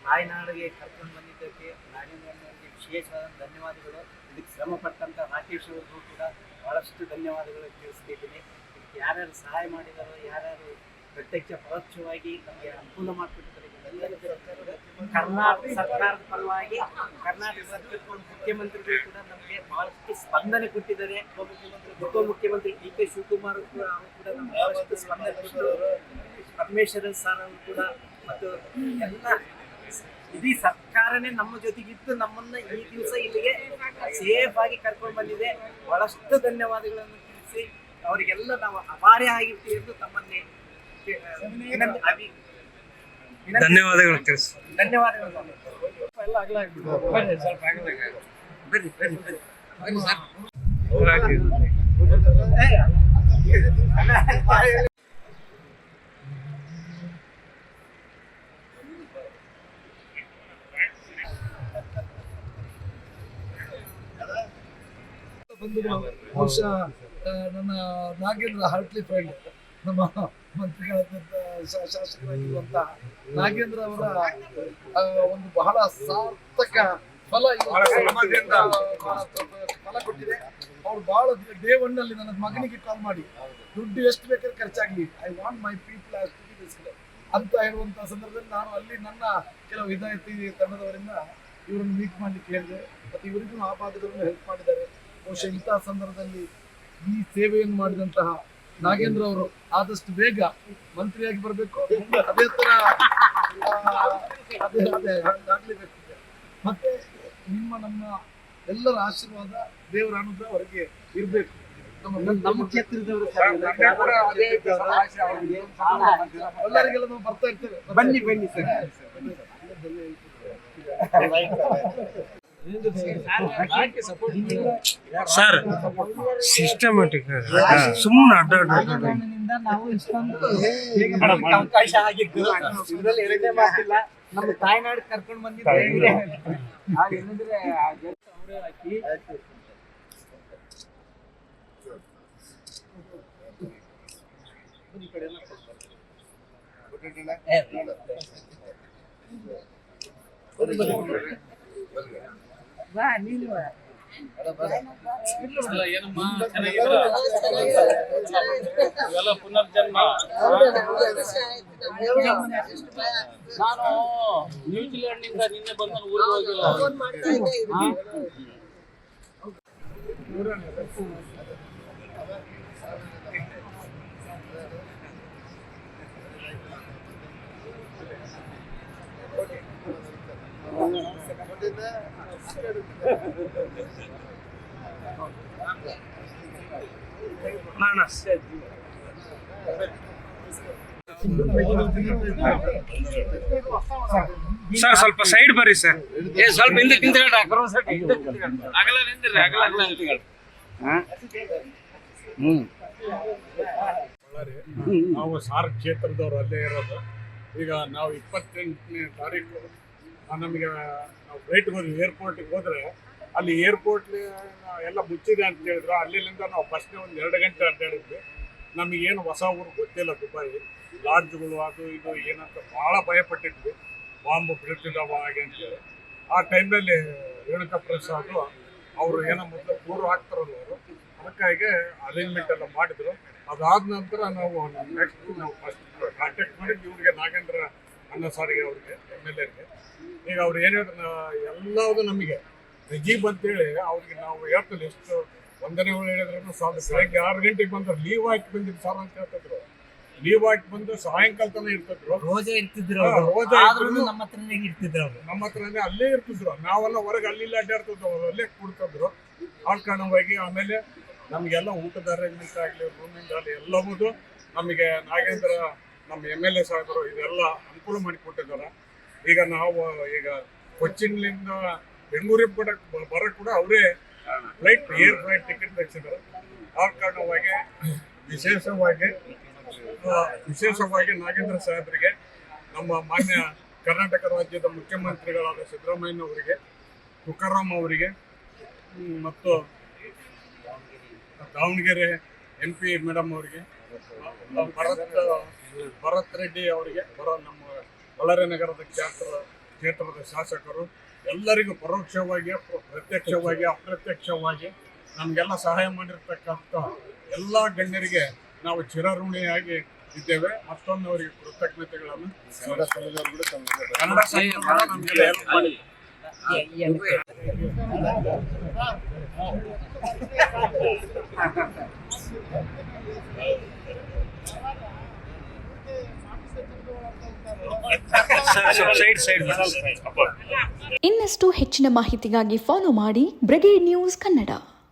ತಾಯ್ನಾಡಿಗೆ ಕರ್ಕೊಂಡು ಬಂದಿದ್ದಕ್ಕೆ ನಾಡಿನವರಿಗೆ ವಿಶೇಷವಾದ ಧನ್ಯವಾದಗಳು. ಇದಕ್ಕೆ ಶ್ರಮ ಪಟ್ಟಂತ ರಾಕೇಶ್ ಅವ್ರಿಗೂ ಕೂಡ ಬಹಳಷ್ಟು ಧನ್ಯವಾದಗಳು ತಿಳಿಸ್ತಿದ್ದೀನಿ. ಇದಕ್ಕೆ ಯಾರ್ಯಾರು ಸಹಾಯ ಮಾಡಿದಾರೋ, ಯಾರ್ಯಾರು ಪ್ರತ್ಯಕ್ಷ ಪರೋಕ್ಷವಾಗಿ ನಮಗೆ ಅನುಕೂಲ ಮಾಡಿಕೊಟ್ಟಿದ್ದಾರೆ, ಕರ್ನಾಟಕ ಸರ್ಕಾರದ ಪರವಾಗಿ ಕರ್ನಾಟಕ ಸರ್ಕಾರದ ಮುಖ್ಯಮಂತ್ರಿಗಳು ಕೂಡ ನಮಗೆ ಬಹಳಷ್ಟು ಸ್ಪಂದನೆ ಕೊಟ್ಟಿದ್ದಾರೆ. ಉಪಮುಖ್ಯಮಂತ್ರಿ ಡಿ ಕೆ ಶಿವಕುಮಾರ್ ಅವರು ಕೂಡ ನಮ್ಗೆ ಬಹಳಷ್ಟು ಸ್ಪಂದನೆ ಕೊಟ್ಟರು. ಪರಮೇಶ್ವರನ್ ಸರ್ ಅವರು ಕೂಡ ಮತ್ತು ಎಲ್ಲ ಇಡೀ ಸರ್ಕಾರನೇ ನಮ್ಮ ಜೊತೆಗಿದ್ದು ನಮ್ಮನ್ನ ಈ ದಿವಸ ಇಲ್ಲಿಗೆ ಸೇಫ್ ಆಗಿ ಕರ್ಕೊಂಡು ಬಂದಿದೆ. ಬಹಳಷ್ಟು ಧನ್ಯವಾದಗಳನ್ನು ತಿಳಿಸಿ ಅವರಿಗೆಲ್ಲ ನಾವು ಅಪಾರ ಆಗಿರ್ತೀವಿ ಎಂದು ತಮ್ಮನ್ನೇ ಧನ್ಯವಾದಗಳು ತಿಳಿಸಿ. ಧನ್ಯವಾದಗಳು. ಬಹುಶಃ ನನ್ನ ನಾಗೇಂದ್ರ ಹಾರ್ಟ್ಲಿ ಫ್ರೆಂಡ್, ನಮ್ಮ ಮಂತ್ರಿಗಳಾದಂಥ ಶಾಸಕರಾಗಿರುವಂತ ನಾಗೇಂದ್ರ ಅವರ ಒಂದು ಬಹಳ ಸಾರ್ಥಕ ಫಲ ಫಲ ಕೊಟ್ಟಿದೆ. ಅವ್ರು ಬಹಳ ಡೇ ಒನ್ ಅಲ್ಲಿ ನನ್ನ ಮಗನಿಗೆ ಕಾಲ್ ಮಾಡಿ ದುಡ್ಡು ಎಷ್ಟು ಬೇಕಾದ್ರೆ ಖರ್ಚಾಗ್ಲಿ, ಐ ವಾಂಟ್ ಮೈ ಪೀಪಲ್ ಅಂತ ಹೇಳುವಂತ ಸಂದರ್ಭದಲ್ಲಿ ನಾನು ಅಲ್ಲಿ ನನ್ನ ಕೆಲವು ವಿಧಾಯತಿ ತಂಡದವರಿಂದ ಇವರನ್ನು ಮೀಟ್ ಮಾಡ್ಲಿಕ್ಕೆ ಹೇಳಿದೆ. ಮತ್ತೆ ಇವರಿಗೂ ಆ ಭಾಗದವರನ್ನು ಹೆಲ್ಪ್ ಮಾಡಿದ್ದಾರೆ. ಬಹುಶಃ ಇಂತಹ ಸಂದರ್ಭದಲ್ಲಿ ಈ ಸೇವೆಯನ್ನು ಮಾಡಿದಂತಹ ನಾಗೇಂದ್ರ ಅವರು ಆದಷ್ಟು ಬೇಗ ಮಂತ್ರಿಯಾಗಿ ಬರಬೇಕು. ಅದೇ ತರ ಆಗ್ಲೇಬೇಕು. ಮತ್ತೆ ನಮ್ಮ ಎಲ್ಲರ ಆಶೀರ್ವಾದ, ದೇವರ ಅನುಗ್ರಹ ಅವರಿಗೆ ಇರ್ಬೇಕು. ನಮ್ಮ ಕ್ಷೇತ್ರದವರು ಎಲ್ಲರಿಗೆಲ್ಲ ನಾವು ಬರ್ತಾ ಇರ್ತೇವೆ. ಬನ್ನಿ ಬನ್ನಿ ಸರ್. ಸರ್ ಸಿಸ್ಟಮ್ಯಾಟಿಕ್ ಸುಮ್ಮನೆ ಅಡ್ಡಾಡಿನಿಂದ ನಾವು ಇಷ್ಟೊಂದು ಅವಕಾಶ ಆಗಿದ್ದು ಇದರಲ್ಲಿ ಎರಡನೇ ಮಾತಿಲ್ಲ. ನಮ್ಮ ತಾಯ್ನಾಡು ಕರ್ಕೊಂಡು ಬಂದಿದ್ದಾರೆ. ಏನಂದ್ರೆ ಅವರೇ ಹಾಕಿ ಈ ಕಡೆ ಬಾ ನೀನು ಪುನರ್ಜನ್ಮ. ನಾನು ನ್ಯೂಜಿಲೆಂಡ್ ನಿಂದ ನಿನ್ನೆ ಬಂದ ಊರಿಗೆ ಹೋಗಿಲ್ಲ. ಸರ್ ಸ್ವಲ್ಪ ಸೈಡ್ ಬರ್ರಿ ಸರ್. ಸ್ವಲ್ಪ ಹಿಂದೆ ನಿಂತ್ಕೊಳ್ಳಿ. ಅಗಲ ನಿಂತಿರಿ, ಅಗಲ ನಿಂತ್ಕೊಳ್ಳಿ. ನಾವು ಸಾರ್ ಕ್ಷೇತ್ರದವ್ರು ಅಲ್ಲೇ ಇರೋದು. ಈಗ ನಾವು 28ನೇ ತಾರೀಕು ನಮಗೆ ನಾವು ಫ್ಲೈಟ್ಗೆ ಹೋದ್ವಿ. ಏರ್ಪೋರ್ಟಿಗೆ ಹೋದ್ರೆ ಅಲ್ಲಿ ಏರ್ಪೋರ್ಟ್ ಎಲ್ಲ ಮುಚ್ಚಿದೆ ಅಂತ ಹೇಳಿದ್ರು. ಅಲ್ಲಿಂದ ನಾವು ಬಸ್ನೇ ಒಂದು 2 ಗಂಟೆ ಅಡ್ಡಾಡಿದ್ವಿ. ನಮಗೇನು ಹೊಸ ಊರು ಗೊತ್ತಿಲ್ಲ. ದುಬಾಯಿ ಲಾಡ್ಜ್ಗಳು ಅದು ಇದು ಏನಂತ ಭಾಳ ಭಯಪಟ್ಟಿದ್ವಿ. ಬಾಂಬು ಬೀಳ್ತಿದ್ದಾವ ಹಾಗೆ ಅಂತೇಳಿ. ಆ ಟೈಮ್ನಲ್ಲಿ ರೇಣುಕಾ ಪ್ರಸಾದ್ ಅವರು ಏನೋ ಮೊದಲು ಪೂರ್ವ ಹಾಕ್ತಾರಲ್ಲ ಅವರು, ಅದಕ್ಕಾಗಿ ಅರೇಂಜ್ಮೆಂಟ್ ಎಲ್ಲ ಮಾಡಿದ್ರು. ಅದಾದ ನಂತರ ನಾವು ನೆಕ್ಸ್ಟ್ ನಾವು ಫಸ್ಟ್ ಕಾಂಟ್ಯಾಕ್ಟ್ ಮಾಡಿದ್ವಿ ಇವ್ರಿಗೆ, ನಾಗೇಂದ್ರ ಅನ್ನ ಸಾರಿಗೆ ಅವ್ರಿಗೆ, MLAಗೆ. ಈಗ ಅವ್ರು ಏನು ಹೇಳಿದ್ರು, ಎಲ್ಲವುದು ನಮಗೆ ನಜೀಬ್ ಅಂತೇಳಿ ಅವ್ರಿಗೆ ನಾವು ಹೇಳ್ತೀವಿ. ಎಷ್ಟು ವಂದನೆಗಳು ಹೇಳಿದ್ರು ಸಾಕು. ಬೆಳಗ್ಗೆ 6 ಗಂಟೆಗೆ ಬಂದ್ರೆ ಲೀವ್ ಹಾಕಿ ಬಂದಿದ್ದು ಸಾರ್ ಅಂತ ಹೇಳ್ತಿದ್ರು. ಲೀವ್ ಹಾಕಿ ಬಂದು ಸಾಯಂಕಾಲ ತನಕ ಇರ್ತಿದ್ರು. ರೋಜೆ ಇರ್ತಿದ್ರು, ನಮ್ಮ ಹತ್ರನೇ ಇರ್ತಿದ್ರು. ನಮ್ಮ ಹತ್ರನೇ ಅಲ್ಲೇ ಇರ್ತಿದ್ರು. ನಾವೆಲ್ಲ ಹೊರಗೆ ಅಲ್ಲಿ ಅಡ್ಡಾಡ್ತಿದ್ವು, ಅವ್ರು ಅಲ್ಲೇ ಕೂಡ್ತಿದ್ರು ಆಳ್ಕಾಣವಾಗಿ. ಆಮೇಲೆ ನಮಗೆಲ್ಲ ಊಟದ ಅರೇಂಜ್ಮೆಂಟ್ ಆಗಲಿ, ರೂಮಿಂದ ಆಗಲಿ ಎಲ್ಲವುದು ನಮಗೆ ನಾಗೇಂದ್ರ ನಮ್ಮ MLA ಸಾಹೇಬರು ಇದೆಲ್ಲ ಅನುಕೂಲ ಮಾಡಿಕೊಟ್ಟಿದ್ದಾರೆ. ಈಗ ನಾವು ಈಗ ಕೊಚ್ಚಿನ್ಲಿಂದ ಬೆಂಗಳೂರಿಗೆ ಕೂಡ ಬರೋಕ್ಕೆ ಕೂಡ ಅವರೇ ಏರ್ ಫ್ಲೈಟ್ ಟಿಕೆಟ್ ತೆಗೆಸಿದ್ದಾರೆ. ಆ ಕಾರಣವಾಗಿ ವಿಶೇಷವಾಗಿ ನಾಗೇಂದ್ರ ಸಾಹೇಬರಿಗೆ, ನಮ್ಮ ಮಾನ್ಯ ಕರ್ನಾಟಕ ರಾಜ್ಯದ ಮುಖ್ಯಮಂತ್ರಿಗಳಾದ ಸಿದ್ದರಾಮಯ್ಯ ಅವರಿಗೆ, ತುಕಾರಾಮ್ ಅವರಿಗೆ ಮತ್ತು ದಾವಣಗೆರೆ MP ಮೇಡಮ್ ಅವರಿಗೆ, ಭರತ್ ರೆಡ್ಡಿ ಅವರಿಗೆ, ನಮ್ಮ ಬಳ್ಳಾರಿ ನಗರದ ಕ್ಷೇತ್ರದ ಶಾಸಕರು ಎಲ್ಲರಿಗೂ ಪರೋಕ್ಷವಾಗಿ ಪ್ರತ್ಯಕ್ಷವಾಗಿ ಅಪ್ರತ್ಯಕ್ಷವಾಗಿ ನಮಗೆಲ್ಲ ಸಹಾಯ ಮಾಡಿರ್ತಕ್ಕಂಥ ಎಲ್ಲ ಗಣ್ಯರಿಗೆ ನಾವು ಚಿರಋಣಿಯಾಗಿ ಇದ್ದೇವೆ. ಮತ್ತೊಂದು ಅವರಿಗೆ ಕೃತಜ್ಞತೆಗಳನ್ನು ಕನ್ನಡ ಸಂಘ ನಮಗೆಲ್ಲ ಹೆಲ್ಪ್ ಮಾಡಿ. ಸೈಡ್ ಇನ್ನಷ್ಟು ಹೆಚ್ಚಿನ ಮಾಹಿತಿಗಾಗಿ ಫಾಲೋ ಮಾಡಿ ಬ್ರಿಗೇಡ್ ನ್ಯೂಸ್ ಕನ್ನಡ.